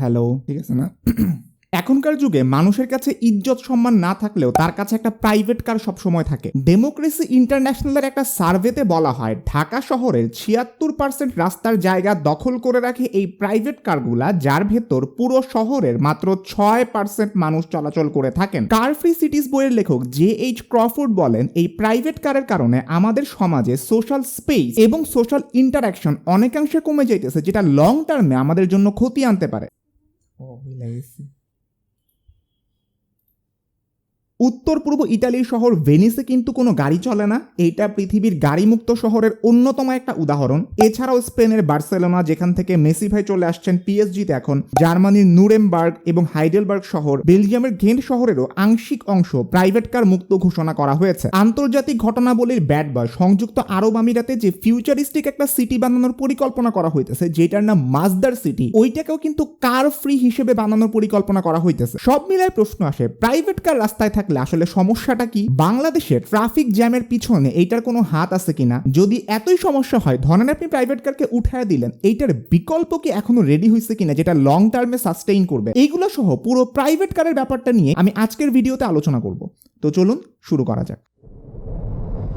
Hello ঠিক আছে না? এখনকার যুগে মানুষের কাছে ইজ্জত সম্মান না থাকলেও তার কাছে একটা প্রাইভেট কার সবসময় থাকে। ডেমোক্রেসি ইন্টারন্যাশনালের একটা সার্ভেতে বলা হয় ঢাকা শহরের 76% রাস্তার জায়গা দখল করে রাখে এই প্রাইভেট কারগুলা, যার ভেতর পুরো শহরের মাত্র 6% মানুষ চলাচল করে থাকেন। কার ফ্রি সিটিজ বইয়ের লেখক J.H. ক্রফোর্ড বলেন, এই প্রাইভেট কারের কারণে আমাদের সমাজে সোশ্যাল স্পেস এবং সোশ্যাল ইন্টারাকশন অনেকাংশে কমে যাইতেছে, যেটা লং টার্মে আমাদের জন্য ক্ষতি আনতে পারে। উত্তর পূর্ব ইতালির শহর ভেনিসে কিন্তু কোনো গাড়ি চলে না। এইটা পৃথিবীর গাড়িমুক্ত শহরের অন্যতম একটা উদাহরণ। এছাড়াও স্পেনের বার্সেলোনা, যেখান থেকে মেসি ভাই চলে আসছেন পিএসজিতে এখন, জার্মানির নুরেমবার্গ এবং হাইডেলবার্গ শহর, বেলজিয়ামের ঘেন্ট শহরেরও আংশিক অংশ প্রাইভেট কার মুক্ত ঘোষণা করা হয়েছে। আন্তর্জাতিক ঘটনাবলীর ব্যাড বয় সংযুক্ত আরব আমিরাতে যে ফিউচারিস্টিক একটা সিটি বানানোর পরিকল্পনা করা হইতেছে, যেটার নাম মাজদার সিটি, ওইটাকেও কিন্তু কার ফ্রি হিসেবে বানানোর পরিকল্পনা করা হইতেছে। সব মিলায় প্রশ্ন আসে, প্রাইভেট কার রাস্তায় থাকলে আসলে সমস্যাটা কি? বাংলাদেশের ট্রাফিক জ্যামের পিছনে এইটার কোনো হাত আছে কিনা? যদি এতই সমস্যা হয়, ধরেন আপনি প্রাইভেট কারকে উঠায় দিলেন, এইটার বিকল্প কি এখনো রেডি হয়েছে কিনা যেটা লং টার্মে সাস্টেইন করবে? এইগুলো সহ পুরো প্রাইভেট কারের ব্যাপারটা নিয়ে আমি আজকের ভিডিওতে আলোচনা করব। তো চলুন শুরু করা যাক।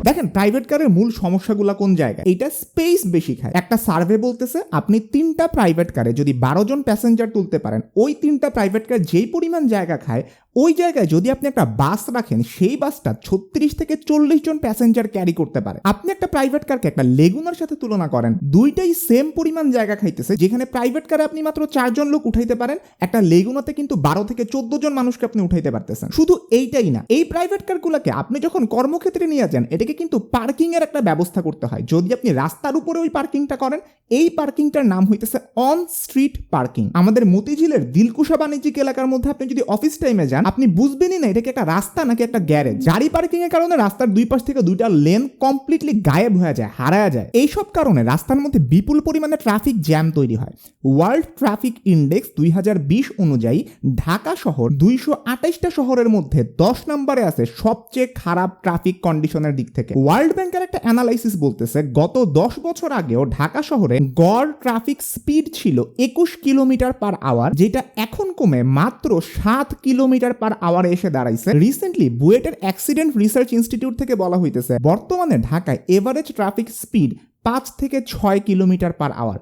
দেখেন, প্রাইভেট কারের মূল সমস্যাগুলো কোন জায়গায়? এটা স্পেস বেশি খায়। একটা সার্ভে বলতেছে আপনি 3টা প্রাইভেট কারে যদি 12 জন প্যাসেঞ্জার তুলতে পারেন, ওই 3টা প্রাইভেট কার যেই পরিমাণ জায়গা খায়, ওই জায়গায় যদি আপনি একটা বাস রাখেন, সেই বাসটা 36 থেকে 40 জন প্যাসেঞ্জার ক্যারি করতে পারে। আপনি একটা প্রাইভেট কারকে একটা লেগুনার সাথে তুলনা করেন, দুইটাই সেম পরিমাণ জায়গা খাইতেছে। যেখানে প্রাইভেট কারে আপনি মাত্র 4 জন লোক উঠাইতে পারেন, একটা লেগুনাতে কিন্তু 12 থেকে 14 জন মানুষকে আপনি উঠাইতে পারতেছেন। শুধু এইটাই না, এই প্রাইভেট কারগুলোকে আপনি যখন কর্মক্ষেত্রে নিয়ে যান, এটাকে কিন্তু পার্কিং এর একটা ব্যবস্থা করতে হয়। যদি আপনি রাস্তার উপরে ওই পার্কিংটা করেন, এই পার্কিংটার নাম হইতেছে অন স্ট্রিট পার্কিং। আমাদের মতিঝিলের দিলকুশা বাণিজ্যিক এলাকার মধ্যে আপনি যদি অফিস টাইমে যান, আপনি বুঝবেনই না এটাকে একটা রাস্তা নাকি একটা গ্যারেজ। গাড়ি পার্কিং এর কারণে রাস্তার দুই পাশ থেকে দুইটা লেন কমপ্লিটলি গায়েব হয়ে যায়, হারায় যায়। এইসব কারণে রাস্তার মধ্যে বিপুল পরিমাণে ট্রাফিক জ্যাম তৈরি হয়। ওয়ার্ল্ড ট্রাফিক ইন্ডেক্স 2020 অনুযায়ী ঢাকা শহর 228টা শহরের মধ্যে 10 নম্বরে আছে সবচেয়ে খারাপ ট্রাফিক কন্ডিশনের দিক থেকে। ওয়ার্ল্ড ব্যাংকের একটা অ্যানালাইসিস বলতেছে, গত 10 বছর আগেও ঢাকা শহরে গড় ট্রাফিক স্পিড ছিল 21 কিলোমিটার পার আওয়ার, যেটা এখন কমে মাত্র 7 কিলোমিটার পার আওয়ারে এসে দাঁড়াইছে। রিসেন্টলি বুয়েটের অ্যাক্সিডেন্ট রিসার্চ ইনস্টিটিউট থেকে বলা হইতেছে, বর্তমানে ঢাকায় এভারেজ ট্রাফিক স্পিড 5 থেকে 6 কিলোমিটার পার আওয়ার।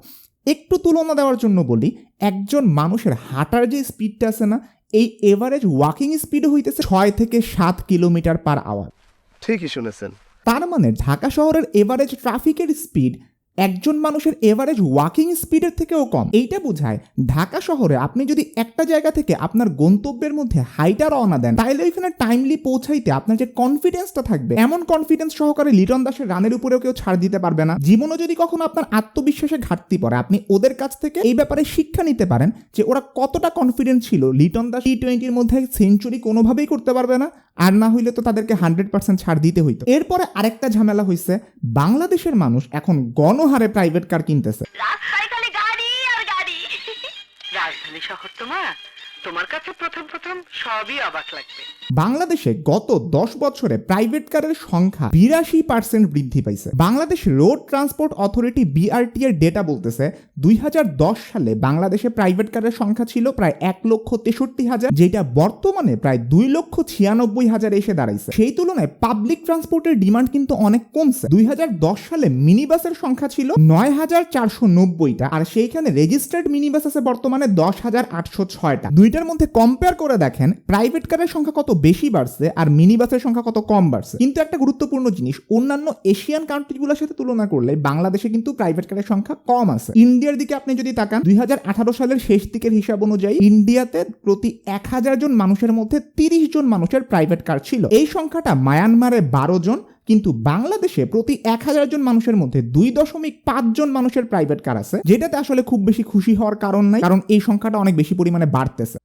একটু তুলনা দেওয়ার জন্য বলি, একজন মানুষের হাঁটার যে স্পিডটা আছে না, এই এভারেজ ওয়াকিং স্পিড হইতেছে 6 থেকে 7 কিলোমিটার পার আওয়ার। ঠিকই শুনেছেন। তার মানে ঢাকা শহরের এভারেজ ট্রাফিকের স্পিড একজন মানুষের এভারেজ ওয়াকিং স্পিডের থেকেও কম। এইটা বোঝায় ঢাকা শহরে আপনি যদি একটা জায়গা থেকে আপনার গন্তব্যের মধ্যে হাইটা রওনা দেন, তাহলে ওইখানে টাইমলি পৌঁছাইতে আপনার যে কনফিডেন্সটা থাকবে, এমন কনফিডেন্স সহকারে লিটন দাসের রানের উপরেও কেউ ছাড় দিতে পারবে না। জীবনে যদি কখনো আপনার আত্মবিশ্বাসে ঘাটতি পড়ে, আপনি ওদের কাছ থেকে এই ব্যাপারে শিক্ষা নিতে পারেন যে ওরা কতটা কনফিডেন্ট ছিল। লিটন দাস T20-র মধ্যে সেঞ্চুরি কোনোভাবেই করতে পারবে না, আর না হইলে তো তাদেরকে 100% ছাড় দিতে হইতো। এরপরে আরেকটা ঝামেলা হইছে, বাংলাদেশের মানুষ এখন গণহারে প্রাইভেট কার কিনতেছে। রাস্তায় খালি গাড়ি আর গাড়ি। রাজধানী শহর তোমার কাছে প্রথম সবই অবাক লাগবে। বাংলাদেশে গত 10 বছরে প্রাইভেট কারের সংখ্যা 82% বৃদ্ধি পাইছে। Bangladesh road transport authority BRT এর ডেটা বলতেছে 2010 সালে বাংলাদেশে প্রাইভেট কারের সংখ্যা ছিল প্রায় 1,63,000, যেটা বর্তমানে প্রায় 2,96,000 এসে দাঁড়াইছে। সেই তুলনায় পাবলিক ট্রান্সপোর্টের ডিমান্ড কিন্তু অনেক কমছে। 2010 সালে মিনি বাসের সংখ্যা ছিল 9,490টা, আর সেইখানে রেজিস্টার্ড মিনি বাস আছে বর্তমানে 10,806টা। দুইটার মধ্যে কম্পেয়ার করে দেখেন প্রাইভেট কারের সংখ্যা কত বেশি বাড়ছে আর মিনি বাসের সংখ্যা কত কম বাড়ছে। কিন্তু একটা গুরুত্বপূর্ণ জিনিস, অন্যান্য এশিয়ান কান্ট্রিগুলোর সাথে তুলনা করলে বাংলাদেশে কিন্তু প্রাইভেট কারের সংখ্যা কম আছে। ইন্ডিয়ার দিকে আপনি যদি তাকান, 2018 সালের শেষ দিকের হিসাব অনুযায়ী ইন্ডিয়াতে প্রতি 1000 জন মানুষের মধ্যে 30 জন মানুষের প্রাইভেট কার ছিল। এই সংখ্যাটা মায়ানমারে 12 জন, কিন্তু বাংলাদেশে প্রতি 1000 জন মানুষের মধ্যে 2.5 জন মানুষের প্রাইভেট কার আছে, যেটাতে আসলে খুব বেশি খুশি হওয়ার কারণ নাই, কারণ এই সংখ্যাটা অনেক বেশি পরিমাণে বাড়তেছে।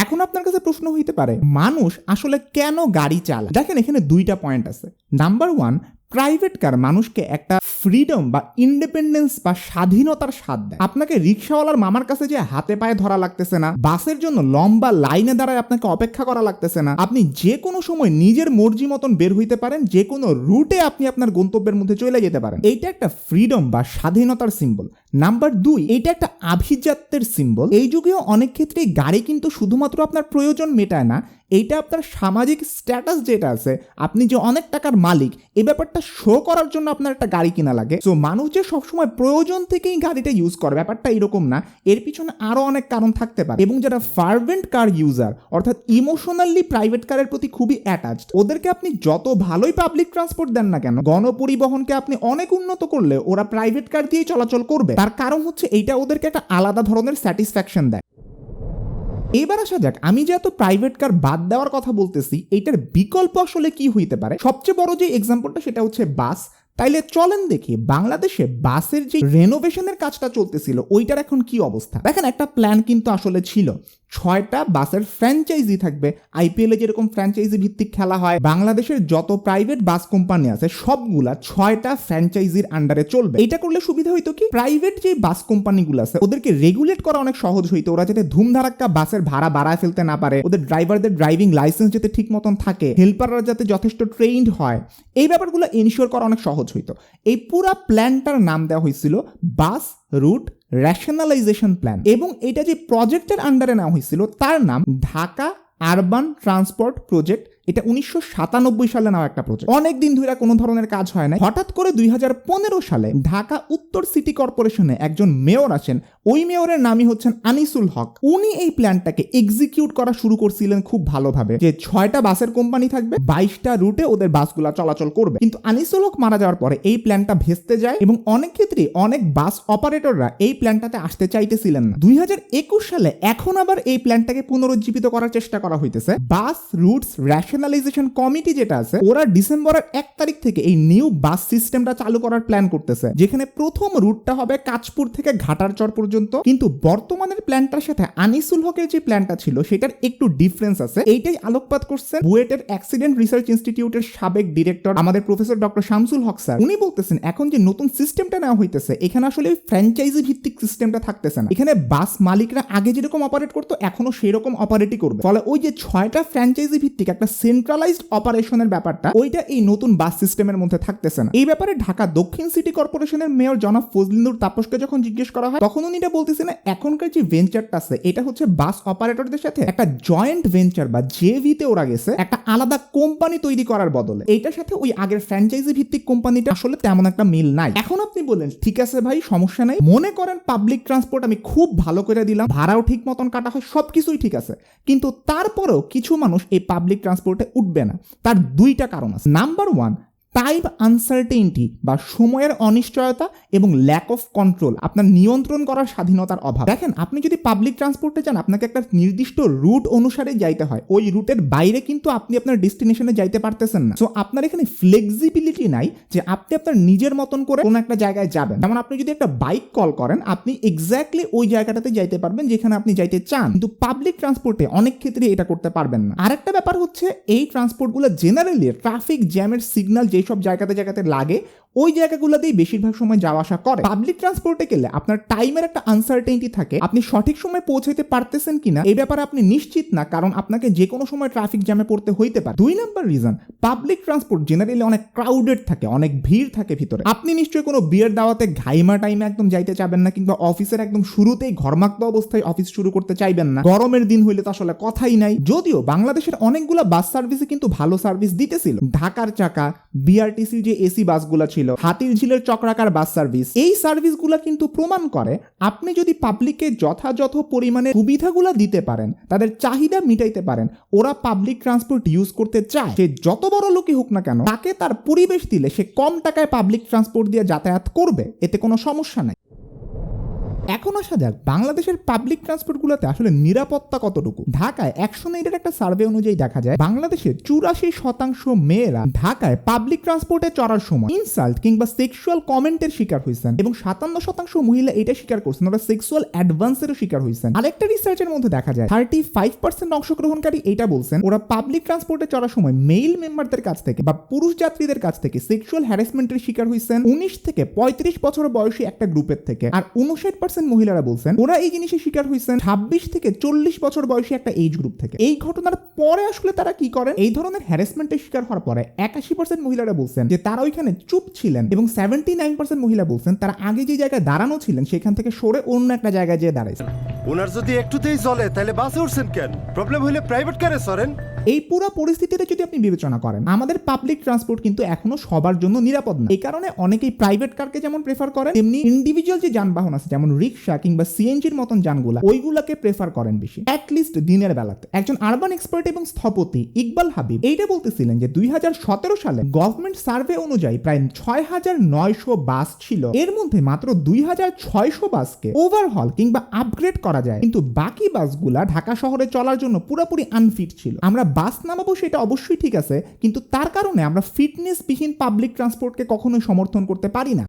এখন আপনার কাছে প্রশ্ন হইতে পারে, মানুষ আসলে কেন গাড়ি চালায়? দেখেন, এখানে দুইটা পয়েন্ট আছে। নাম্বার 1, প্রাইভেট কার মানুষকে একটা ফ্রিডম বা ইন্ডিপেন্ডেন্স বা স্বাধীনতার স্বাদ দেয়। আপনাকে রিক্সাওয়ালার মামার কাছে যে হাতে পায়ে ধরা লাগতেছে না, বাসের জন্য লম্বা লাইনে দাঁড়ায় আপনাকে অপেক্ষা করা লাগতেছে না, আপনি যে কোনো সময় নিজের মর্জি মতন বের হইতে পারেন, যে কোনো রুটে আপনি আপনার গন্তব্যের মধ্যে চলে যেতে পারেন। এইটা একটা ফ্রিডম বা স্বাধীনতার সিম্বল। নাম্বার 2, এইটা একটা আভিজাত্যের সিম্বল। এই যুগেও অনেক ক্ষেত্রে গাড়ি কিন্তু শুধুমাত্র আপনার প্রয়োজন মেটায় না, এইটা আপনার সামাজিক স্ট্যাটাস যেটা আছে, আপনি যে অনেক টাকার মালিক, এই ব্যাপারটা শো করার জন্য আপনার একটা গাড়ি কিনা লাগে। সো মানুষ যে সবসময় প্রয়োজন থেকেই গাড়িটা ইউজ করে ব্যাপারটা এরকম না, এর পিছনে আরো অনেক কারণ থাকতে পারে। এবং যারা ফার্ভেন্ট কার ইউজার অর্থাৎ ইমোশনালি প্রাইভেট কারের প্রতি খুবই অ্যাটাচড, ওদেরকে আপনি যত ভালোই পাবলিক ট্রান্সপোর্ট দেন না কেন, গণপরিবহনকে আপনি অনেক উন্নত করলে ওরা প্রাইভেট কার দিয়েই চলাচল করবে। তার কারণ হচ্ছে এইটা ওদেরকে একটা আলাদা ধরনের স্যাটিসফ্যাকশন দেয়। এবার আসা যাক, আমি যে এত প্রাইভেট কার বাদ দেওয়ার কথা বলতেছি, এইটার বিকল্প আসলে কি হইতে পারে। সবচেয়ে বড় যে এক্সাম্পলটা সেটা হচ্ছে বাস। তাইলে চলেন দেখি বাংলাদেশে বাসের যে রেনোভেশনের কাজটা চলতেছিল ওইটার এখন কি অবস্থা। দেখেন, একটা প্ল্যান কিন্তু আসলে ছিল 6টা বাসের ফ্র্যাঞ্চাইজি থাকবে। আইপিএল এ যেরকম ফ্র্যাঞ্চাইজি ভিত্তিক খেলা হয়, বাংলাদেশের যত প্রাইভেট বাস কোম্পানি আছে সবগুলা 6টা ফ্র্যাঞ্চাইজির আন্ডারে চলবে। এটা করলে সুবিধা হইতো কি, প্রাইভেট যে বাস কোম্পানিগুলো আছে ওদেরকে রেগুলেট করা অনেক সহজ হইতো। ওরা যাতে ধুমধারাক্কা বাসের ভাড়া বাড়ায় ফেলতে না পারে, ওদের ড্রাইভারদের ড্রাইভিং লাইসেন্স যাতে ঠিক মতন থাকে, হেল্পাররা যাতে যথেষ্ট ট্রেইনড হয়, এই ব্যাপারগুলো এনশিওর করা অনেক সহজ হইতো। এই পুরা প্ল্যানটার নাম দেওয়া হয়েছিল বাস রুট রেশনালাইজেশন প্ল্যান। এবং এটা যে প্রজেক্টের আন্ডারে নেওয়া হয়েছিল তার নাম ঢাকা আরবান ট্রান্সপোর্ট প্রজেক্ট। এটা 1997 সালে নেওয়া একটা প্রজেক্ট। অনেক দিন ধরে কোনো ধরনের কাজ হয় না। হঠাৎ করে 2015 সালে ঢাকা উত্তর সিটি কর্পোরেশনে একজন মেয়র আসেন। ওই মেয়রের নামই হচ্ছেন আনিসুল হক। উনি এই প্ল্যানটাকে এক্সিকিউট করা শুরু করছিলেন খুব ভালোভাবে, যে 6টা বাসের কোম্পানি থাকবে, 22টা রুটে ওদের বাসগুলা চলাচল করবে। কিন্তু আনিসুল হক মারা যাওয়ার পরে এই প্ল্যানটা ভেস্তে যায় এবং অনেক ক্ষেত্রে অনেক বাস অপারেটররা এই প্ল্যানটাতে আসতে চাইতেছিলেন না। 2021 সালে এখন আবার এই প্ল্যানটাকে পুনরুজ্জীবিত করার চেষ্টা করা হইতেছে। বাস রুটস রেশনালাইজেশন কমিটি যেটা আছে, ওরা ডিসেম্বরের 1 তারিখ থেকে এই নিউ বাস সিস্টেমটা চালু করার প্ল্যান করতেছে, যেখানে প্রথম রুটটা হবে কাঁচপুর থেকে ঘাটারচর পর্যন্ত। কিন্তু বর্তমানের প্ল্যানটার সাথে আনিসুল হকের যে প্ল্যানটা ছিল সেটার একটু ডিফারেন্স আছে। এইটাই আলোকপাত করছে বুয়েটের অ্যাক্সিডেন্ট রিসার্চ ইনস্টিটিউটের সাবেক ডিরেক্টর আমাদের প্রফেসর ডক্টর শামসুল হক স্যার। উনি বলতেছেন এখন যে নতুন সিস্টেমটা নেওয়া হইতেছে এখানে আসলে ফ্র্যাঞ্চাইজি ভিত্তিক সিস্টেমটা থাকতেছে না। এখানে বাস মালিকরা আগে যেরকম অপারেট করতো এখনো সেই রকম অপারেটই করবে। ফলে ওই যে 6টা ফ্র্যাঞ্চাইজি ভিত্তিক একটা সেন্ট্রালাইজড অপারেশনের ব্যাপারটা ওইটা এই নতুন বাস সিস্টেমের মধ্যে থাকতেছে না। এই ব্যাপারে ঢাকা দক্ষিণ সিটি কর্পোরেশনের মেয়র জনাব ফজলিনুর তাপসকে যখন জিজ্ঞেস করা হয় তখন উনি এটা বলতেছেন এখনকার যে ভেঞ্চারটা আছে এটা হচ্ছে বাস অপারেটরদের সাথে একটা জয়েন্ট ভেঞ্চার বা জেভিতে ওরা গেছে একটা আলাদা কোম্পানি তৈরি করার বদলে। এইটার সাথে ওই আগের ফ্র্যাঞ্চাইজি ভিত্তিক কোম্পানিটা আসলে তেমন একটা মিল নাই। এখন আপনি বলেন ঠিক আছে ভাই সমস্যা নাই, মনে করেন পাবলিক ট্রান্সপোর্ট আমি খুব ভালো করে দিলাম, ভাড়াও ঠিক মতন কাটা হয়, সবকিছুই ঠিক আছে, কিন্তু তারপরেও কিছু মানুষ এই পাবলিক ট্রান্সপোর্টে উঠবে না। তার 2টা কারণ আছে। নাম্বার 1, টাইম আনসার্টেইনটি বা সময়ের অনিশ্চয়তা এবং ল্যাক অফ কন্ট্রোল, আপনার নিয়ন্ত্রণ করার স্বাধীনতার অভাব। দেখেন, আপনি যদি পাবলিক ট্রান্সপোর্টে যান আপনাকে একটা নির্দিষ্ট রুট অনুসারে যাইতে হয়, ওই রুটের বাইরে কিন্তু আপনি আপনার ডেস্টিনেশনে যাইতে পারতেছেন না। সো আপনার এখানে ফ্লেক্সিবিলিটি নাই যে আপনি আপনার নিজের মতন করে কোনো একটা জায়গায় যাবেন। যেমন আপনি যদি একটা বাইক কল করেন আপনি এক্স্যাক্টলি ওই জায়গাটাতে যাইতে পারবেন যেখানে আপনি যাইতে চান, কিন্তু পাবলিক ট্রান্সপোর্টে অনেক ক্ষেত্রে এটা করতে পারবেন না। আরেকটা ব্যাপার হচ্ছে এই ট্রান্সপোর্টগুলো জেনারেলি ট্রাফিক জ্যামের সিগন্যাল যেসব জায়গাতে লাগে ওই জায়গাগুলোতেই বেশিরভাগ সময় যাওয়া আসা করে। পাবলিক ট্রান্সপোর্টে গেলে আপনার টাইমের একটা আনসার্টেইনটি থাকে, আপনি সঠিক সময় পৌঁছাইতে পারতেছেন কিনা এই ব্যাপারে আপনি নিশ্চিত না, কারণ আপনাকে যে কোনো সময় ট্রাফিক জ্যামে পড়তে হইতে পারে। 2 number reason, public transport generally অনেক ক্রাউডেড থাকে, অনেক ভিড় থাকে ভিতরে। আপনি নিশ্চয়ই কোনো বিয়ের দাওয়াতে ঘাইমা টাইমে একদম যাইতে চাইবেন না, কিংবা অফিসের একদম শুরুতেই ঘর্মাক্ত অবস্থায় অফিস শুরু করতে চাইবেন না। গরমের দিন হইলে তো আসলে কথাই নাই। যদিও বাংলাদেশের অনেকগুলো বাস সার্ভিসে কিন্তু ভালো সার্ভিস দিতেছিল, ঢাকার চাকা, বিআরটিসি যে এসি বাসগুলো ছিল, হাতির ঝিলের চক্রাকার বাস সার্ভিস, এই সার্ভিসগুলো কিন্তু প্রমাণ করে আপনি যদি পাবলিককে যথাযথ পরিমাণে সুবিধাগুলো দিতে পারেন, তাদের চাহিদা মিটাইতে পারেন, ওরা পাবলিক ট্রান্সপোর্ট ইউজ করতে চায়। সে যত বড় লোকই হোক না কেন, তাকে তার পরিবেশ দিলে সে কম টাকায় পাবলিক ট্রান্সপোর্ট দিয়ে যাতায়াত করবে, এতে কোনো সমস্যা নাই। এখন আসা যাক বাংলাদেশের পাবলিক ট্রান্সপোর্টগুলোতে আসলে নিরাপত্তা কতটুকু। ঢাকায় 109-এর একটা সার্ভে অনুযায়ী দেখা যায় বাংলাদেশের 84% মেয়েরা ঢাকায় পাবলিক ট্রান্সপোর্টে চড়ার সময় ইনসাল্ট কিংবা সেক্সুয়াল কমেন্টের শিকার হয়েছেন এবং 57% মহিলা এটা স্বীকার করছেন ওরা সেক্সুয়াল অ্যাডভান্সেরও শিকার হয়েছেন। আরেকটা রিসার্চের মধ্যে দেখা যায় 35% অংশগ্রহণকারী এটা বলছেন ওরা পাবলিক ট্রান্সপোর্টে চড়ার সময় মেইল মেম্বারদের কাছ থেকে বা পুরুষ যাত্রীদের কাছ থেকে সেক্সুয়াল হ্যারাসমেন্টের শিকার হয়েছেন 19 থেকে 35 বছর বয়সী একটা গ্রুপের থেকে। আর 59% মহিলারা বলছেন ওরা এই জিনিসের শিকার হয়েছেন 26 থেকে 40 বছর বয়সী একটা এজ গ্রুপ থেকে। এই ঘটনার পরে আসলে তারা কি করেন, এই ধরনের হ্যারাসমেন্টের শিকার হওয়ার পরে 81% মহিলারা বলছেন যে তারা ওইখানে চুপ ছিলেন এবং 79% মহিলা বলছেন তারা আগে যে জায়গায় দাঁড়ানো ছিলেন সেখান থেকে সরে অন্য একটা জায়গায় যেয়ে দাঁড়াইছেন। ওনার যদি একটুতেই চলে তাহলে বাসে উঠছেন কেন? প্রবলেম হলে প্রাইভেট কারে সরেন। এই পুরো পরিস্থিতিটা যদি আপনি বিবেচনা করেন আমাদের পাবলিক ট্রান্সপোর্ট কিন্তু এখনো সবার জন্য নিরাপদ না। এই কারণে অনেকেই প্রাইভেট কারকে যেমন প্রেফার করেন তেমনি ইন্ডিভিজুয়াল যে যানবাহন আছে যেমন রিক্সা কিংবা সিএনজির মতন যানগুলা ওইগুলাকে প্রেফার করেন বেশি, অ্যাটলিস্ট দিনের বেলাতে। একজন আরবান এক্সপার্ট এবং স্থপতি ইকবাল হাবিব এইটা বলতেছিলেন যে 2017 সালে গভর্নমেন্ট সার্ভে অনুযায়ী প্রায় 6,900 বাস ছিল, এর মধ্যে মাত্র 2,600 বাসকে ওভারহল কিংবা আপগ্রেড করা যায়, কিন্তু বাকি বাসগুলা ঢাকা শহরে চলার জন্য পুরোপুরি আনফিট ছিল। আমরা বাস নামাবো সেটা অবশ্যই ঠিক আছে, কিন্তু তার কারণে আমরা ফিটনেসবিহীন পাবলিক ট্রান্সপোর্টকে কখনোই সমর্থন করতে পারি না।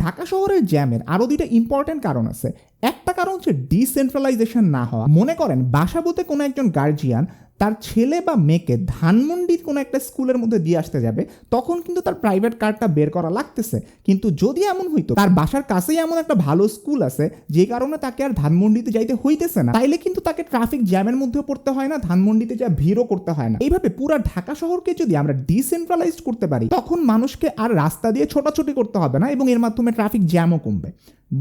ঢাকা শহরের জ্যামের আরো দুইটা ইম্পর্টেন্ট কারণ আছে। একটা কারণ হচ্ছে ডিসেন্ট্রালাইজেশন না হওয়া। মনে করেন বাসাবোতে কোনো একজন গার্জিয়ান তার ছেলে বা মেয়েকে ধানমন্ডির কোনো একটা স্কুলের মধ্যে দিয়ে আসতে যাবে, তখন কিন্তু তার প্রাইভেট কারটা বের করা লাগতেছে। কিন্তু যদি এমন হইতো তার বাসার কাছেই এমন একটা ভালো স্কুল আছে যে কারণে তাকে আর ধানমন্ডিতে যাইতে হইতেছে না, তাইলে কিন্তু তাকে ট্রাফিক জ্যামের মধ্যে পড়তে হয় না, ধানমন্ডিতে যা ভিড়ও করতে হয় না। এইভাবে পুরো ঢাকা শহরকে যদি আমরা ডিসেন্ট্রালাইজড করতে পারি তখন মানুষকে আর রাস্তা দিয়ে ছোটাছুটি করতে হবে না এবং এর মাধ্যমে ট্রাফিক জ্যামও কমবে।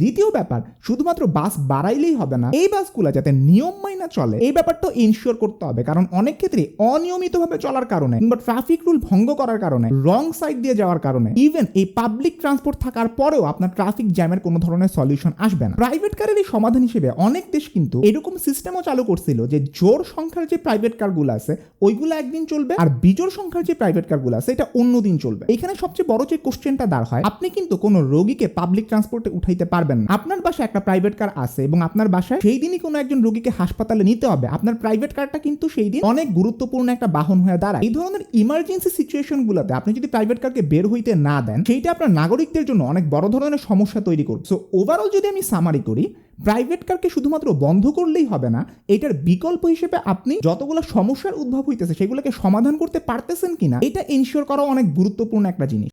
দ্বিতীয় ব্যাপার, শুধুমাত্র বাস বাড়াইলেই হবে না, এই বাসগুলো যাতে নিয়ম মাইনা চলে এই ব্যাপারটা ইনশিওর করতে হবে। কারণ অনেক ক্ষেত্রে অনিয়মিতভাবে চলার কারণে কিংবা ট্রাফিক রুল ভঙ্গ করার কারণে রং সাইড দিয়ে যাওয়ার কারণে ইভেন এই পাবলিক ট্রান্সপোর্ট থাকার পরেও আপনার ট্রাফিক জ্যামের কোনো ধরনের সলিউশন আসবে না। প্রাইভেট কারের এই সমাধান হিসেবে অনেক দেশ কিন্তু এরকম সিস্টেমও চালু করছিল যে জোর সংখ্যার যে প্রাইভেট কারগুলো আছে ওইগুলো একদিন চলবে আর বিজোড় সংখ্যার যে প্রাইভেট কারগুলো আছে এটা অন্য দিন চলবে। এখানে সবচেয়ে বড় যে কোশ্চেনটা দাঁড় হয়, আপনি কিন্তু কোনো রোগীকে পাবলিক ট্রান্সপোর্টে উঠাইতে পারবেন না। আপনার বাসায় একটা প্রাইভেট কার আছে এবং আপনার বাসায় সেই দিনই কোনো একজন রোগীকে হাসপাতালে নিতে হবে, আপনার প্রাইভেট কারটা কিন্তু সেই দিন অনেক গুরুত্বপূর্ণ একটা বাহন হয়ে দাঁড়ায়। এই ধরনের ইমার্জেন্সি সিচুয়েশন গুলোতে আপনি যদি প্রাইভেট কারকে বের হইতে না দেন সেইটা আপনার নাগরিকদের জন্য অনেক বড় ধরনের সমস্যা তৈরি করবে। সো ওভারঅল যদি আমি সামারি করি, প্রাইভেট কারকে শুধুমাত্র বন্ধ করলেই হবে না, এটার বিকল্প হিসেবে আপনি যতগুলো সমস্যার উদ্ভব হইতেছে সেগুলোকে সমাধান করতে পারতেছেন কিনা এটা ইনশিওর করা অনেক গুরুত্বপূর্ণ একটা জিনিস।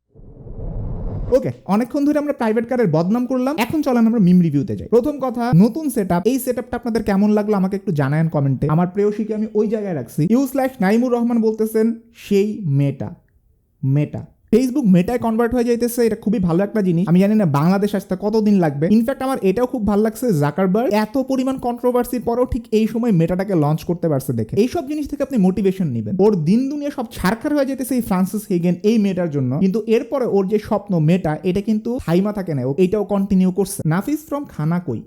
ওকে, অনেকক্ষণ ধরে আমরা প্রাইভেট কারের বদনাম করলাম, এখন চলেন আমরা মিম রিভিউতে যাই। প্রথম কথা, নতুন সেটআপ। এই সেটআপটা আপনাদের কেমন লাগলো আমাকে একটু জানায়েন কমেন্টে। আমার প্রেয়সীকে আমি ওই জায়গায় রাখছি। /নাইমুর রহমান বলতেছেন সেই মেটা ফেসবুক মেটায় কনভার্ট হয়ে যাইতেছে, এটা খুবই ভালো একটা জিনিস। আমি জানি না বাংলাদেশ আসতে কতদিন লাগবে। ইনফ্যাক্ট আমার এটাও খুব ভালো লাগছে জাকারবার্গ এত পরিমাণ কন্ট্রোভার্সির পরেও ঠিক এই সময় মেটাটাকে লঞ্চ করতে পারছে দেখে। এইসব জিনিস থেকে আপনি মোটিভেশন নেবেন। ওর দিন দুনিয়া সব ছারখার হয়ে যেতেছে এই ফ্রান্সিস হেগেন এই মেটার জন্য, কিন্তু এরপরে ওর যে স্বপ্ন মেটা এটা কিন্তু হাইমা থাকে না, এইটাও কন্টিনিউ করছে। নাফিস ফ্রম খানা কই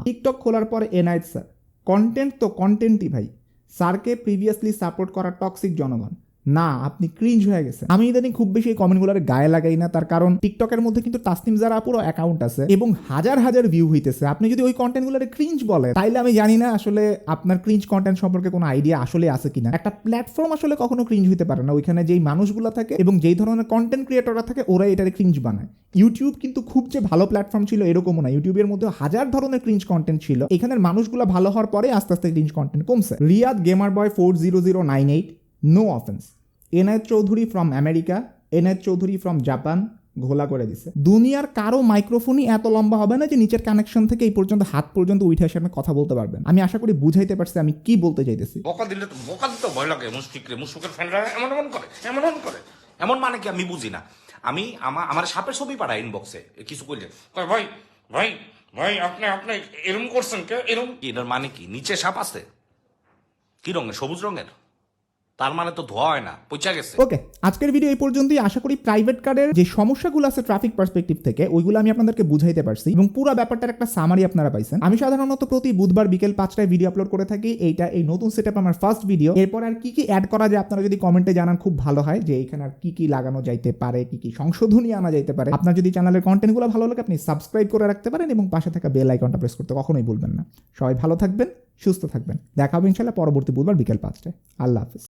টিকটক খোলার পরে এনআইট স্যার কন্টেন্ট তো কন্টেন্টই ভাই। স্যারকে প্রিভিয়াসলি সাপোর্ট করা টক্সিক জনগণ না, আপনি ক্রিঞ্জ হয়ে গেছে। আমি ইদানিং খুব বেশি এই কমেন্টগুলোর গায়ে লাগাই না, তার কারণ টিকটকের মধ্যে কিন্তু তাসনিম জারা আপুরও অ্যাকাউন্ট আছে এবং হাজার হাজার ভিউ হইতেছে। আপনি যদি ওই কন্টেন্টগুলোর ক্রিঞ্জ বলে তাইলে আমি জানি না আসলে আপনার ক্রিঞ্জ কন্টেন্ট সম্পর্কে কোনো আইডিয়া আসলে আছে কিনা। একটা প্ল্যাটফর্ম আসলে কখনো ক্রিঞ্জ হইতে পারে না, ওইখানে যেই মানুষগুলো থাকে এবং যেই ধরনের কন্টেন্ট ক্রিয়েটররা থাকে ওরা এটারে ক্রিঞ্জ বানায়। ইউটিউব কিন্তু খুব যে ভালো প্ল্যাটফর্ম ছিল এরকমও না, ইউটিউবের মধ্যে হাজার ধরনের ক্রিঞ্জ কন্টেন্ট ছিল। এখানের মানুষগুলো ভালো হওয়ার পরে আস্তে আস্তে ক্রিঞ্জ কন্টেন্ট কমছে। Riyad gamer boy 40098, no offence. Enayet Chowdhury from America, Enayet Chowdhury from Japan ঘোলা করে দিছে। দুনিয়ার কারো মাইক্রোফোনই এত লম্বা হবে না যে নিচের কানেকশন থেকে এই পর্যন্ত হাত পর্যন্ত উঠে আসে আপনি কথা বলতে পারবেন। আমি আশা করি বুঝাইতে পারছি আমি কি বলতে চাইতেছি। বকা দিলে তো ভয় লাগে। মুশফিকের ফ্যানরা এমন করে এমন মানে কি আমি বুঝি না। আমি আমার সাপের ছবি পাঠাই ইনবক্সে, কিছু কইলে ভাই ভাই ভাই আপনি এরকম করছেন কে? এরকম এটার মানে কি? নিচে সাপ আছে কি রঙের? সবুজ রঙের। তার মানে তো ধোয়া হয় না, পৌঁছা গেছে। ওকে, আজকের ভিডিও এই পর্যন্তই। আশা করি প্রাইভেট কারের যে সমস্যাগুলো আছে ট্রাফিক পার্সপেক্টিভ থেকে ওইগুলো আমি আপনাদেরকে বুঝাইতে পারছি এবং পুরো ব্যাপারটার একটা সামারি আপনারা পাইছেন। আমি সাধারণত প্রতি বুধবার বিকেল 5টায় ভিডিও আপলোড করে থাকি। এইটা এই নতুন সেটআপ আমার ফার্স্ট ভিডিও। এরপর আর কি কি অ্যাড করা যায় আপনারা যদি কমেন্টে জানান খুব ভালো হয়, যে এখানে আর কি কি লাগানো যাইতে পারে, কি কি সংশোধনী আনা যাইতে পারে। আপনার যদি চ্যানেলের কন্টেন্টগুলো ভালো লাগে আপনি সাবস্ক্রাইব করে রাখতে পারেন এবং পাশে থাকা বেল আইকনটা প্রেস করতে কখনোই ভুলবেন না। সবাই ভালো থাকবেন, সুস্থ থাকবেন। দেখা হবে ইনশাআল্লাহ পরবর্তী বুধবার বিকেল 5টায়। আল্লাহ হাফেজ।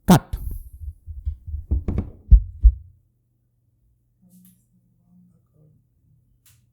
কাট।